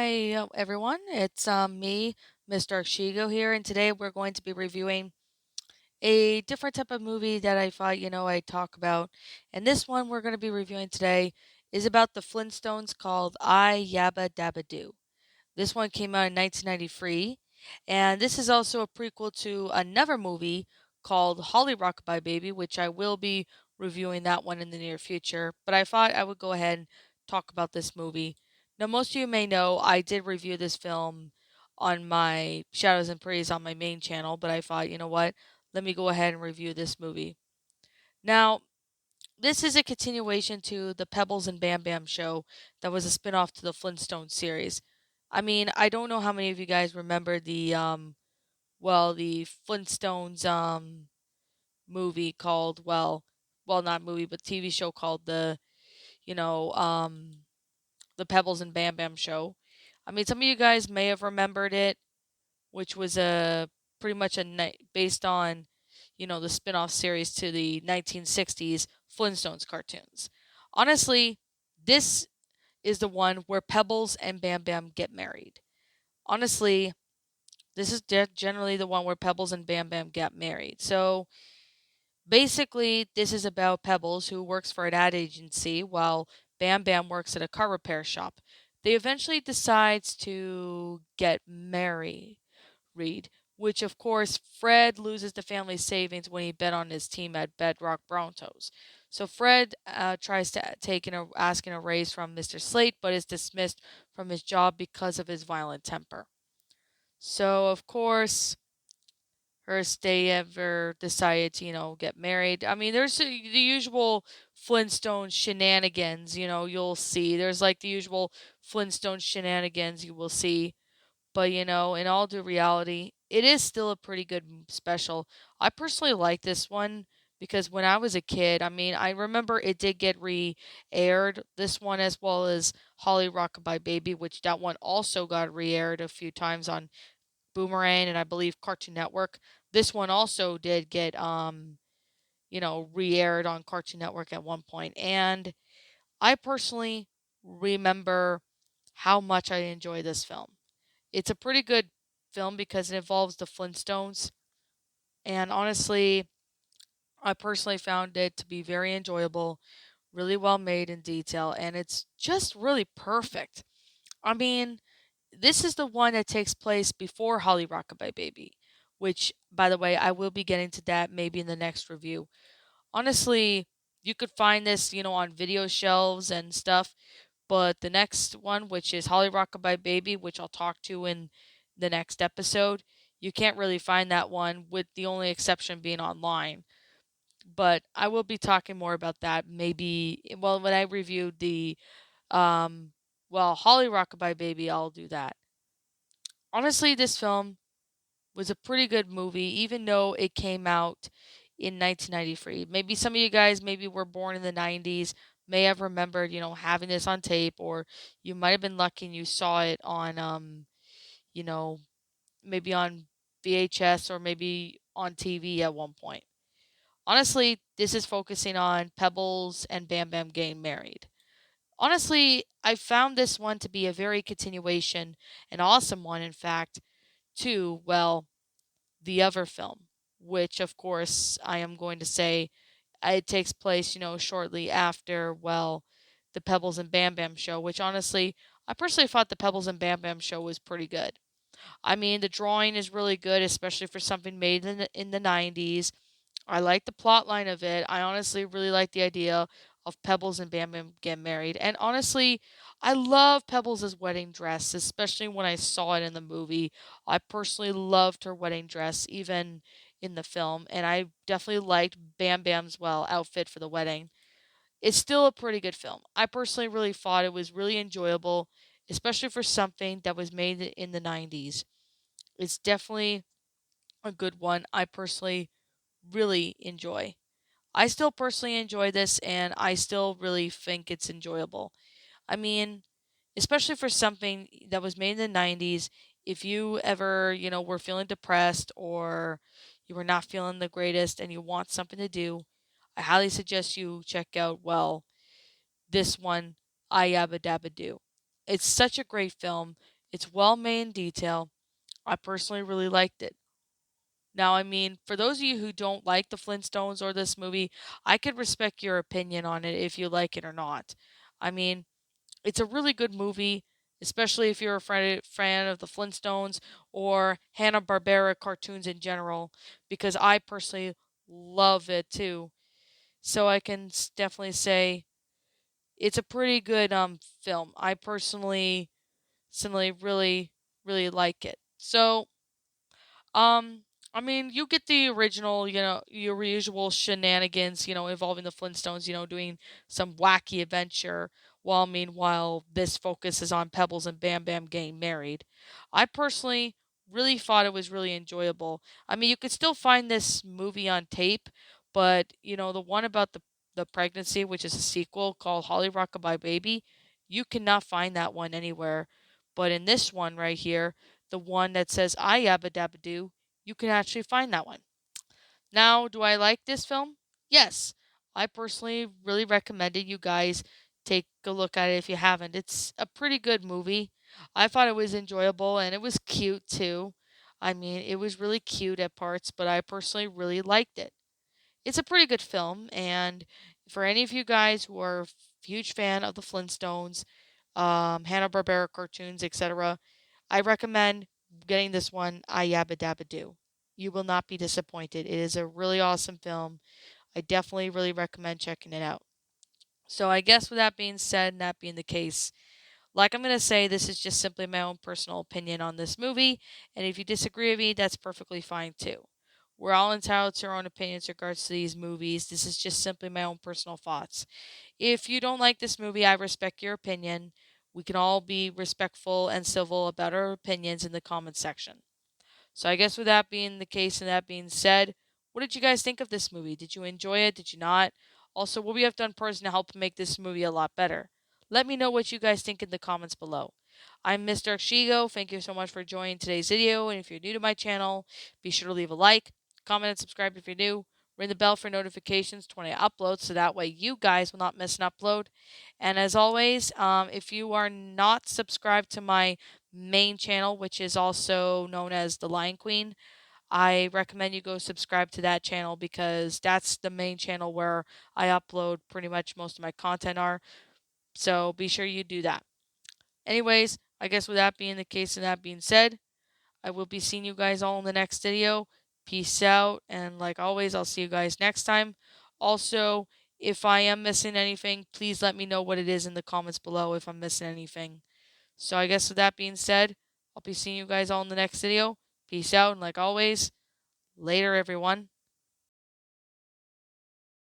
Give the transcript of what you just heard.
Hi, everyone. It's me, Mr. Shigo here, and today we're going to be reviewing a different type of movie that I thought, I'd talk about. And this one we're going to be reviewing today is about the Flintstones called I Yabba Dabba Do. This one came out in 1993, and this is also a prequel to another movie called Holly Rockabye Baby, which I will be reviewing that one in the near future. But I thought I would go ahead and talk about this movie. Now, most of you may know I did review this film on my Shadows and Praise on my main channel, but I thought, you know what? Let me go ahead and review this movie. Now, this is a continuation to the Pebbles and Bam Bam show that was a spin-off to the Flintstones series. I mean, I don't know how many of you guys remember the Flintstones movie called not movie but TV show called you know, um the Pebbles and Bam Bam show. I mean, some of you guys may have remembered it, which was a pretty much based on, the spin-off series to the 1960s Flintstones cartoons. Honestly, this is the one where Pebbles and Bam Bam get married. Honestly, this is generally the one where Pebbles and Bam Bam get married. So basically, this is about Pebbles, who works for an ad agency, while Bam Bam works at a car repair shop. They eventually decides to get married, which of course Fred loses the family savings when he bet on his team at Bedrock Broncos. So Fred tries to asking a raise from Mr. Slate, but is dismissed from his job because of his violent temper. So of course, first they ever decided to, get married. I mean, there's the usual Flintstone shenanigans, you'll see. There's like the usual Flintstone shenanigans you will see. But, in all due reality, it is still a pretty good special. I personally like this one because when I was a kid, I mean, I remember it did get re-aired, this one as well as Holly Rockabye Baby, which that one also got re-aired a few times on Boomerang and I believe Cartoon Network. This one also did get re-aired on Cartoon Network at one point. And I personally remember how much I enjoy this film. It's a pretty good film because it involves the Flintstones. And honestly, I personally found it to be very enjoyable, really well made in detail, and it's just really perfect. I mean, this is the one that takes place before Holly Rockabye Baby, which, by the way, I will be getting to that maybe in the next review. Honestly, you could find this, on video shelves and stuff, but the next one, which is Holly Rockabye Baby, which I'll talk to in the next episode, you can't really find that one, with the only exception being online. But I will be talking more about that maybe, well, when I review um, Holly Rockabye Baby, I'll do that. Honestly, this film was a pretty good movie, even though it came out in 1993. Maybe some of you guys maybe were born in the 90s, may have remembered, having this on tape, or you might have been lucky and you saw it on, you know, maybe on VHS or maybe on TV at one point. Honestly, this is focusing on Pebbles and Bam Bam getting married. Honestly, I found this one to be a very continuation, an awesome one, in fact, to, the other film, which of course I am going to say it takes place, shortly after, the Pebbles and Bam Bam show, which honestly, I personally thought the Pebbles and Bam Bam show was pretty good. I mean, the drawing is really good, especially for something made in the 90s. I like the plot line of it. I honestly really like the idea of Pebbles and Bam Bam getting married. And honestly, I love Pebbles' wedding dress, especially when I saw it in the movie. I personally loved her wedding dress, even in the film. And I definitely liked Bam Bam's, outfit for the wedding. It's still a pretty good film. I personally really thought it was really enjoyable, especially for something that was made in the 90s. It's definitely a good one. I personally really enjoy. I still personally enjoy this and I still really think it's enjoyable. I mean, especially for something that was made in the 90s, if you ever, were feeling depressed or you were not feeling the greatest and you want something to do, I highly suggest you check out, this one, I Yabba Dabba Do. It's such a great film. It's well made in detail. I personally really liked it. Now, I mean, for those of you who don't like the Flintstones or this movie, I could respect your opinion on it if you like it or not. I mean, it's a really good movie, especially if you're a fan of the Flintstones or Hanna-Barbera cartoons in general, because I personally love it too. So I can definitely say it's a pretty good film. I personally really like it. So um, I mean, you get the original, your usual shenanigans, involving the Flintstones, doing some wacky adventure, while meanwhile this focuses on Pebbles and Bam Bam getting married. I personally really thought it was really enjoyable. I mean, you could still find this movie on tape, but the one about the pregnancy, which is a sequel called Holly Rockabye Baby, you cannot find that one anywhere. But in this one right here, the one that says I Yabba Dabba Do, you can actually find that one. Now, do I like this film? Yes. I personally really recommended you guys take a look at it if you haven't. It's a pretty good movie. I thought it was enjoyable and it was cute too. I mean, it was really cute at parts, but I personally really liked it. It's a pretty good film, and for any of you guys who are a huge fan of the Flintstones, Hanna-Barbera cartoons, etc., I recommend getting this one, I Yabba Dabba Do. You will not be disappointed. It is a really awesome film. I definitely really recommend checking it out. So I guess with that being said, and that being the case, like I'm going to say, this is just simply my own personal opinion on this movie, and if you disagree with me, that's perfectly fine too. We're all entitled to our own opinions in regards to these movies. This is just simply my own personal thoughts. If you don't like this movie, I respect your opinion. We can all be respectful and civil about our opinions in the comments section. So I guess with that being the case and that being said, what did you guys think of this movie? Did you enjoy it? Did you not? Also, what we have done person to help make this movie a lot better? Let me know what you guys think in the comments below. I'm Mr. Shigo. Thank you so much for joining today's video. And if you're new to my channel, be sure to leave a like, comment, and subscribe if you're new. Ring the bell for notifications when I upload so that way you guys will not miss an upload. And as always, if you are not subscribed to my main channel, which is also known as the Lion Queen, I recommend you go subscribe to that channel because that's the main channel where I upload pretty much most of my content are. So be sure you do that. Anyways, I guess with that being the case and that being said, I will be seeing you guys all in the next video. Peace out, and like always, I'll see you guys next time. Also, if I am missing anything, please let me know what it is in the comments below if I'm missing anything. So I guess with that being said, I'll be seeing you guys all in the next video. Peace out, and like always, later everyone.